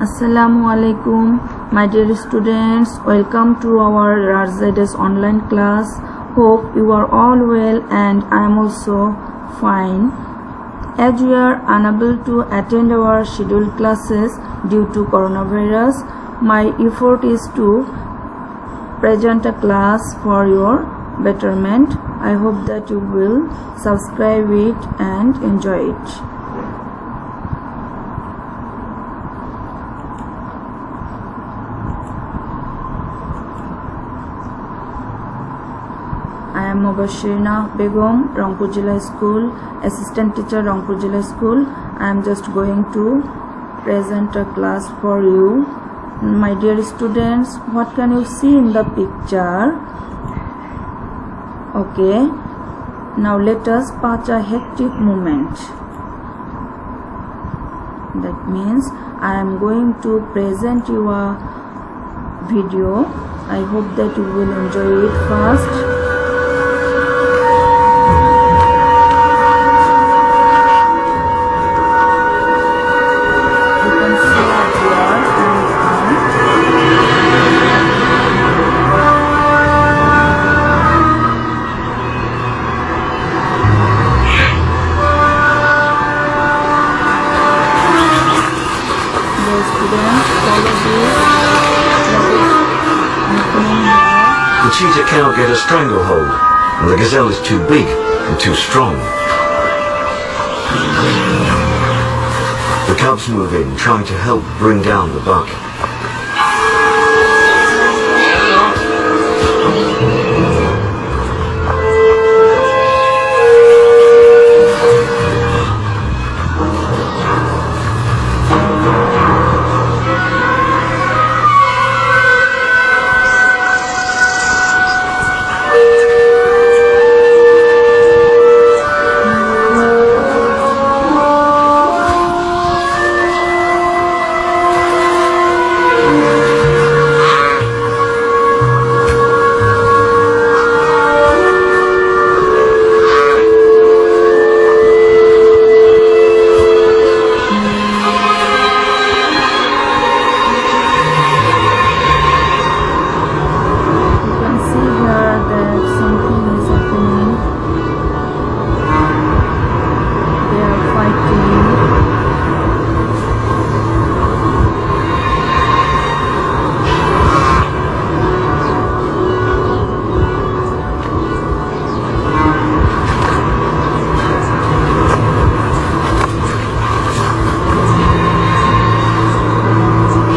Assalamu alaikum, my dear students. Welcome to our RZS online class. Hope you are all well and I am also fine. As we are unable to attend our scheduled classes due to coronavirus, my effort is to present a class for your betterment. I hope that you will subscribe it and enjoy it. I am Mubashirina Begum, Rangpur Jilla School, Assistant Teacher, Rangpur Jilla School. I am just going to present a class for you. My dear students, what can you see in the picture? Okay, now let us patch a hectic moment. That means I am going to present you a video. I hope that you will enjoy it first. The cheetah cannot get a stranglehold, and the gazelle is too big and too strong. The cubs move in, trying to help bring down the buck.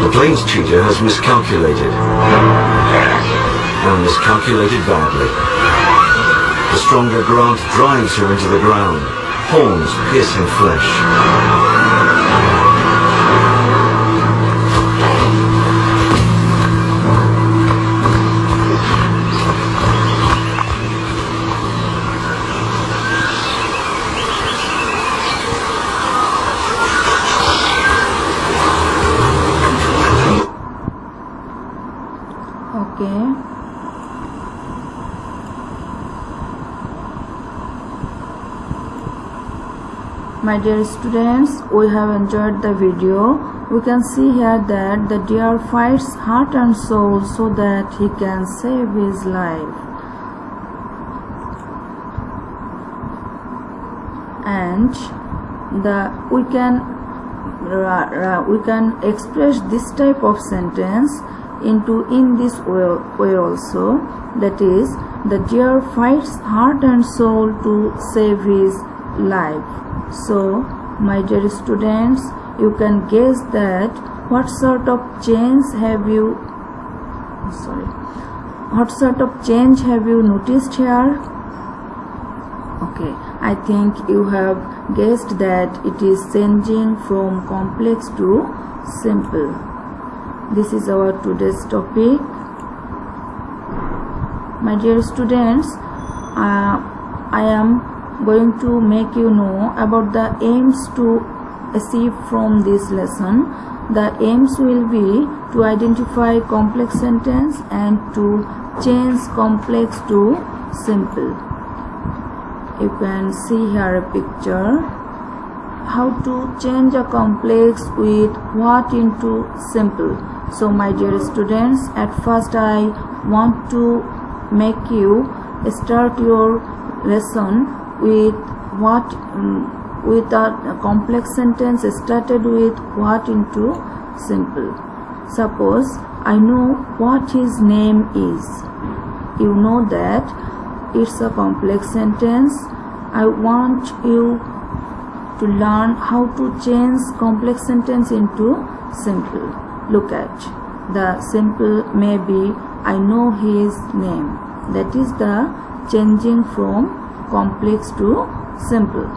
The plains cheetah has miscalculated, and miscalculated badly. The stronger grant drives her into the ground, horns piercing flesh. Okay. My dear students, we have enjoyed the video. We can see here that the deer fights heart and soul so that he can save his life. And we can express this type of sentence in this way also, that is, the deer fights heart and soul to save his life. So my dear students, you can guess that what sort of change have you noticed here? Okay, I think you have guessed that it is changing from complex to simple. This is our today's topic. My dear students, I am going to make you know about the aims to achieve from this lesson. The aims will be to identify complex sentence and to change complex to simple. You can see here a picture. how to change a complex with what into simple. So my dear students, at first I want to make you start your lesson with with a complex sentence started with what into simple. Suppose I know what his name is. You know that it's a complex sentence. I want you to learn how to change complex sentence into simple. Look at the simple may be I know his name. That is the changing from complex to simple.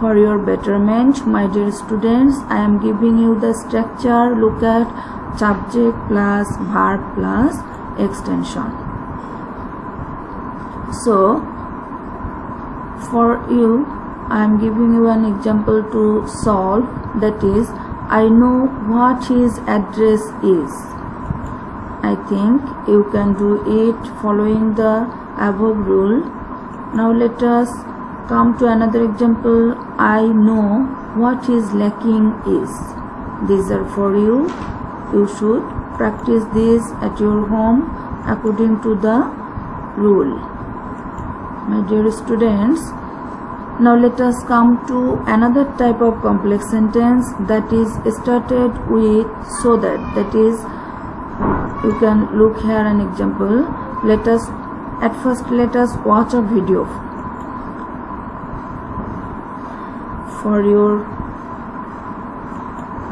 For your betterment, my dear students, I am giving you the structure. Look at subject plus verb plus extension. So for you, I am giving you an example to solve. That is, I know what his address is. I think you can do it following the above rule. Now let us come to another example. I know what his lacking is. These are for you. You should practice this at your home according to the rule. My dear students, now let us come to another type of complex sentence that is started with so that. That is, you can look here an example. Let us watch a video. For your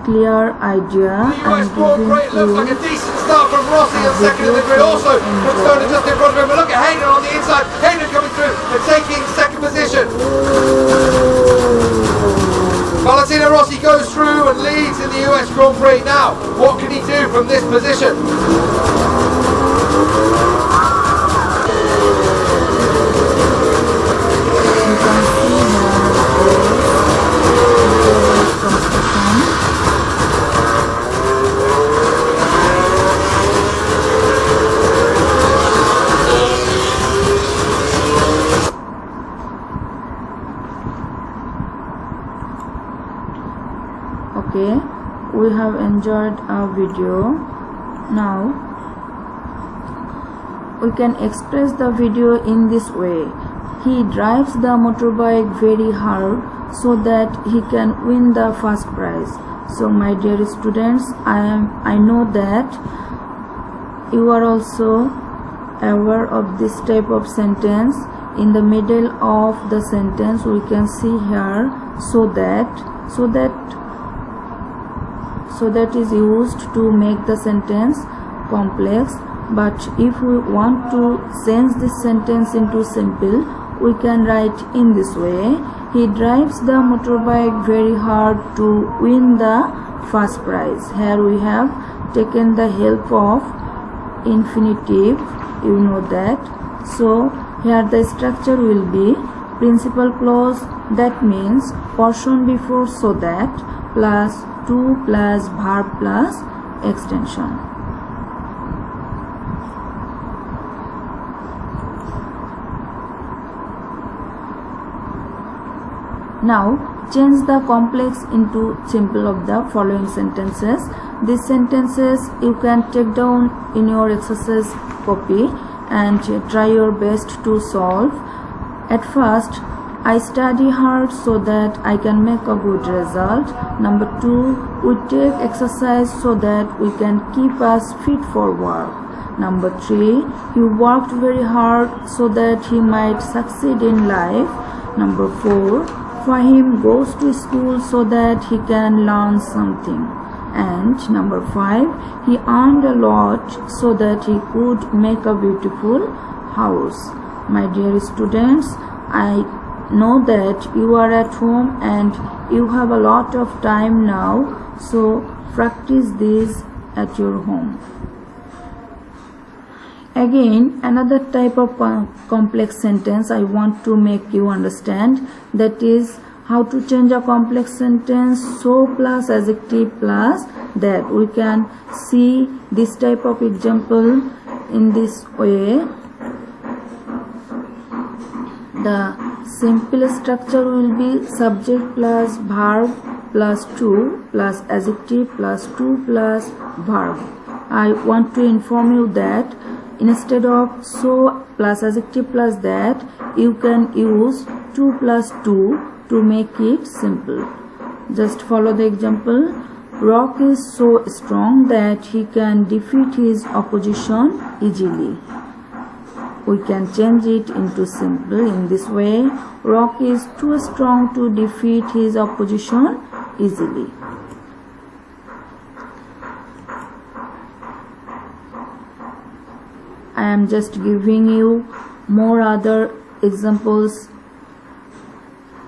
clear idea, US Grand Prix, it looks like a decent start from Rossi and second in the grid also from Stoner just in front of him. But look at Hayden on the inside. Hayden coming through and taking second position. Valentino Rossi goes through and leads in the US Grand Prix. Now, what can he do from this position? Okay, we have enjoyed our video. Now we can express the video in this way. He drives the motorbike very hard so that he can win the first prize. So my dear students, I know that you are also aware of this type of sentence. In the middle of the sentence we can see here so that is used to make the sentence complex. But if we want to change this sentence into simple, we can write in this way. He drives the motorbike very hard to win the first prize. Here we have taken the help of infinitive, you know that. So here the structure will be principal clause, that means portion before so that, plus to plus verb plus extension. Now change the complex into simple of the following sentences. These sentences you can take down in your exercise copy and try your best to solve. At first, I study hard so that I can make a good result. Number 2, we take exercise so that we can keep us fit for work. Number 3, he worked very hard so that he might succeed in life. Number 4, Fahim goes to school so that he can learn something. And number 5, he earned a lot so that he could make a beautiful house. My dear students, I know that you are at home and you have a lot of time now, so practice this at your home. Again, another type of complex sentence I want to make you understand, that is how to change a complex sentence so plus adjective plus that. We can see this type of example in this way. The Simple structure will be subject plus verb plus to plus adjective plus to plus verb. I want to inform you that instead of so plus adjective plus that, you can use to plus to make it simple. Just follow the example. Rock is so strong that he can defeat his opposition easily. We can change it into simple in this way. Rock is too strong to defeat his opposition easily. I am just giving you more other examples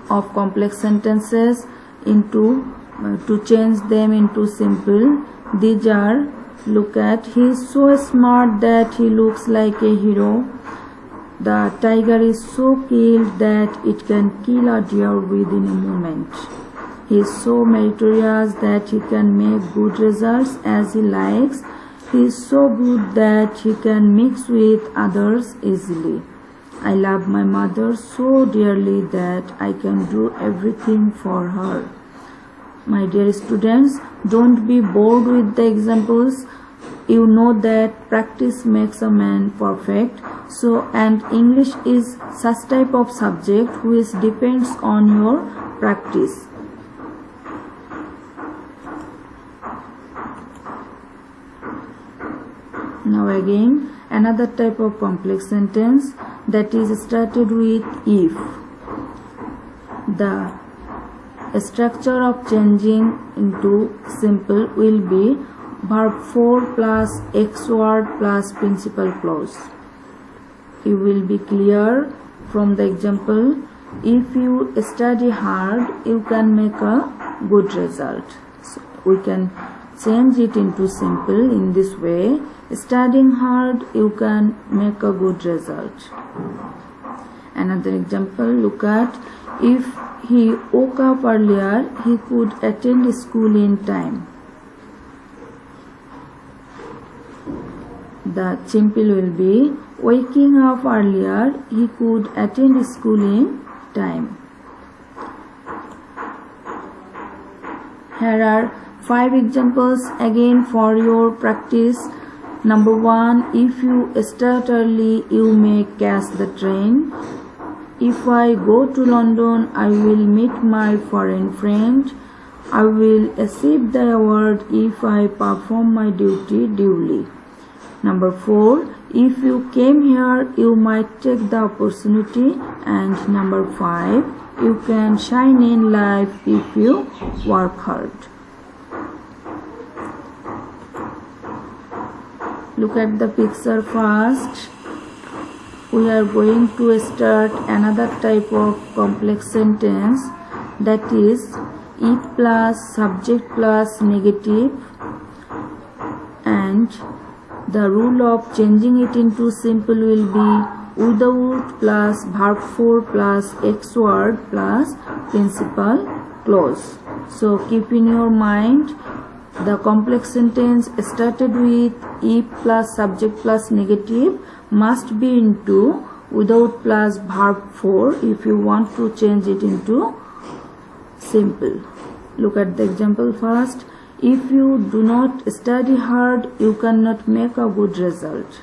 of complex sentences to change them into simple. These are, look at, he is so smart that he looks like a hero. The tiger is so skilled that it can kill a deer within a moment. He is so meritorious that he can make good results as he likes. He is so good that he can mix with others easily. I love my mother so dearly that I can do everything for her. My dear students, don't be bored with the examples. You know that practice makes a man perfect. So, and English is such type of subject which depends on your practice. Now again, another type of complex sentence that is started with if. The structure of changing into simple will be verb 4 plus X word plus principal clause. You will be clear from the example. If you study hard, you can make a good result. So we can change it into simple in this way. Studying hard, you can make a good result. Another example, look at, if he woke up earlier, he could attend school in time. The simple will be, waking up earlier, he could attend school in time. Here are 5 examples again for your practice. Number 1, if you start early, you may catch the train. If I go to London, I will meet my foreign friend. I will accept the award if I perform my duty duly. Number 4, if you came here, you might take the opportunity. And number 5, you can shine in life if you work hard. Look at the picture first. We are going to start another type of complex sentence, that is if plus subject plus negative, and the rule of changing it into simple will be without plus verb 4 plus X word plus principal clause. So keep in your mind, the complex sentence started with if plus subject plus negative must be into without plus verb 4 if you want to change it into simple. Look at the example first. If you do not study hard, you cannot make a good result.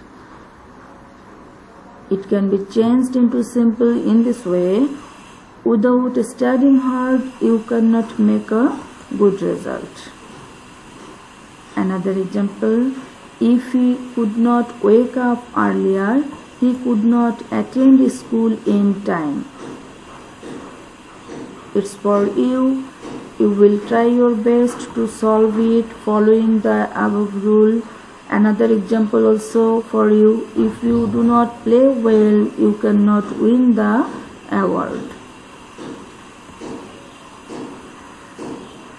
It can be changed into simple in this way. Without studying hard, you cannot make a good result. Another example, if he could not wake up earlier, he could not attend school in time. It's for you. You will try your best to solve it following the above rule. Another example also for you, if you do not play well, you cannot win the award.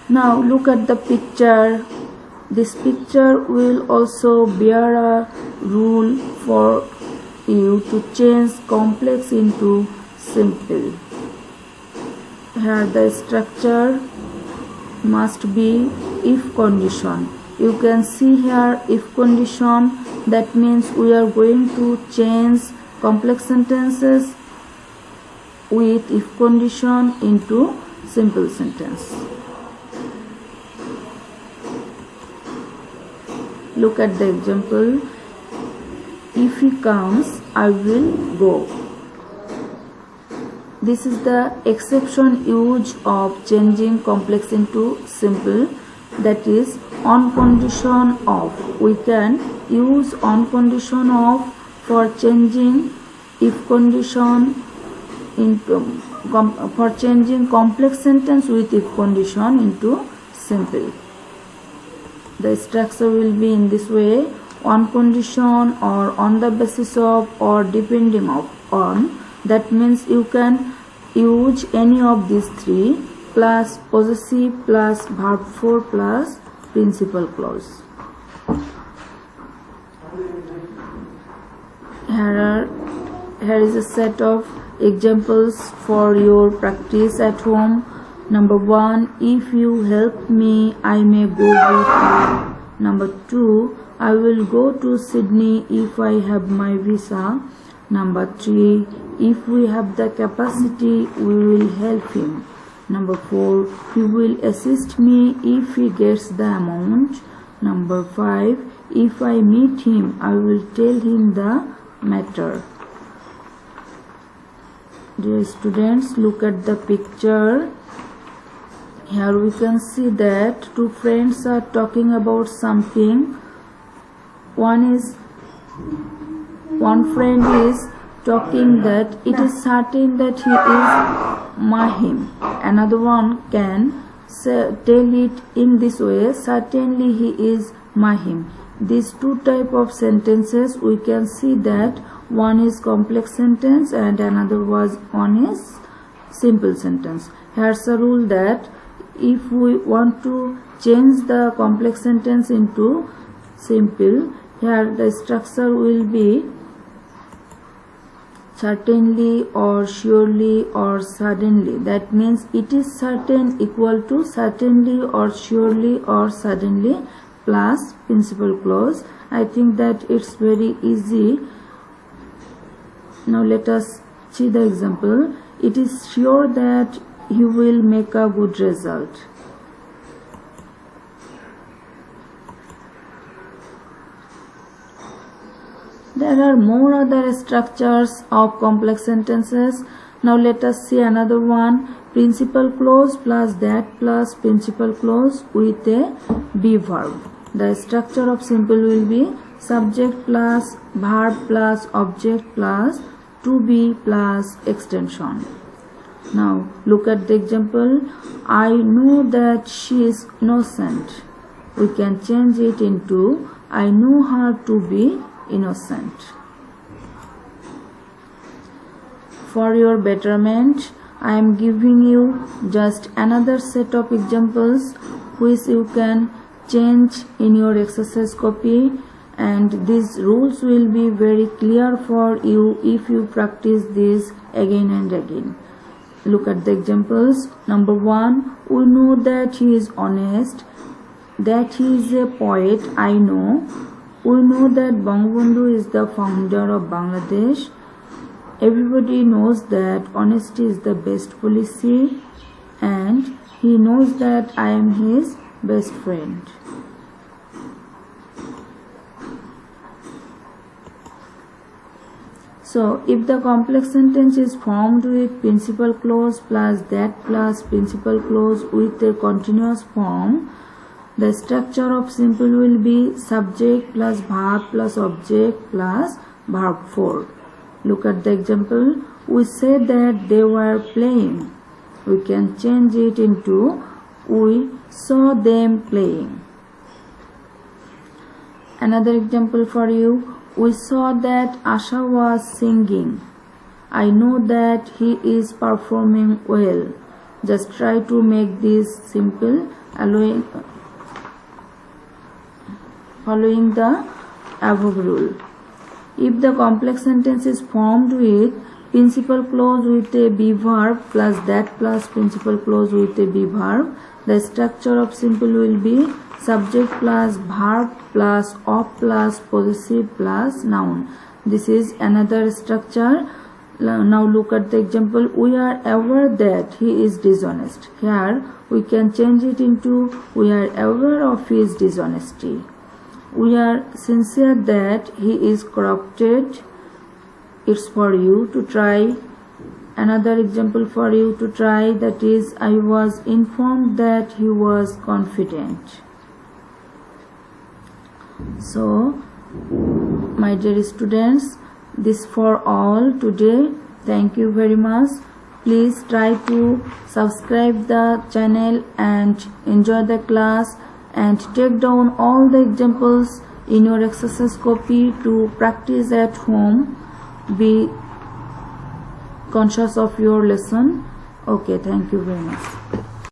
Now look at the picture. This picture will also bear a rule for you to change complex into simple. Here the structure must be if condition. You can see here if condition, that means we are going to change complex sentences with if condition into simple sentence. Look at the example. If he comes, I will go. This is the exception use of changing complex into simple, that is on condition of. We can use on condition of for changing if condition into for changing complex sentence with if condition into simple. The structure will be in this way: on condition or on the basis of or depending on. That means you can use any of these three plus possessive plus verb 4 plus principal clause. Here is a set of examples for your practice at home. Number 1, if you help me, I may go with you. Number 2, I will go to Sydney if I have my visa. Number 3, if we have the capacity, we will help him. Number 4, he will assist me if he gets the amount. Number 5, if I meet him, I will tell him the matter. Dear students, look at the picture. Here we can see that two friends are talking about something. One friend is talking that it is certain that he is Mahim. Another one can tell it in this way: certainly he is Mahim. These two type of sentences, we can see that one is complex sentence and another one is simple sentence. Here's a rule that if we want to change the complex sentence into simple, here the structure will be certainly or surely or suddenly. That means it is certain equal to certainly or surely or suddenly plus principal clause. I think that it's very easy. Now let us see the example. It is sure that he will make a good result. There are more other structures of complex sentences. Now let us see another one: principal clause plus that plus principal clause with a be verb. The structure of simple will be subject plus verb plus object plus to be plus extension. Now look at the example. I know that she is innocent. We can change it into I know her to be innocent. For your betterment, I am giving you just another set of examples which you can change in your exercise copy, and these rules will be very clear for you if you practice this again and again. Look at the examples. Number 1, we know that he is honest, that he is a poet, I know. We know that Bangabandhu is the founder of Bangladesh. Everybody knows that honesty is the best policy, and he knows that I am his best friend. So, if the complex sentence is formed with principal clause plus that plus principal clause with a continuous form, the structure of simple will be subject plus verb plus object plus verb 4. Look at the example. We say that they were playing. We can change it into we saw them playing. Another example for you. We saw that Asha was singing. I know that he is performing well. Just try to make this simple, following the above rule. If the complex sentence is formed with principal clause with a be verb plus that plus principal clause with a be verb, the structure of simple will be subject plus verb plus of plus possessive plus noun. This is another structure. Now look at the example. We are aware that he is dishonest. Here we can change it into we are aware of his dishonesty. We are sincere that he is corrupted. It's for you to try. Another example for you to try, that is, I was informed that he was confident. So, my dear students, this for all today. Thank you very much. Please try to subscribe the channel and enjoy the class, and take down all the examples in your exercise copy to practice at home. Be conscious of your lesson. Okay, thank you very much.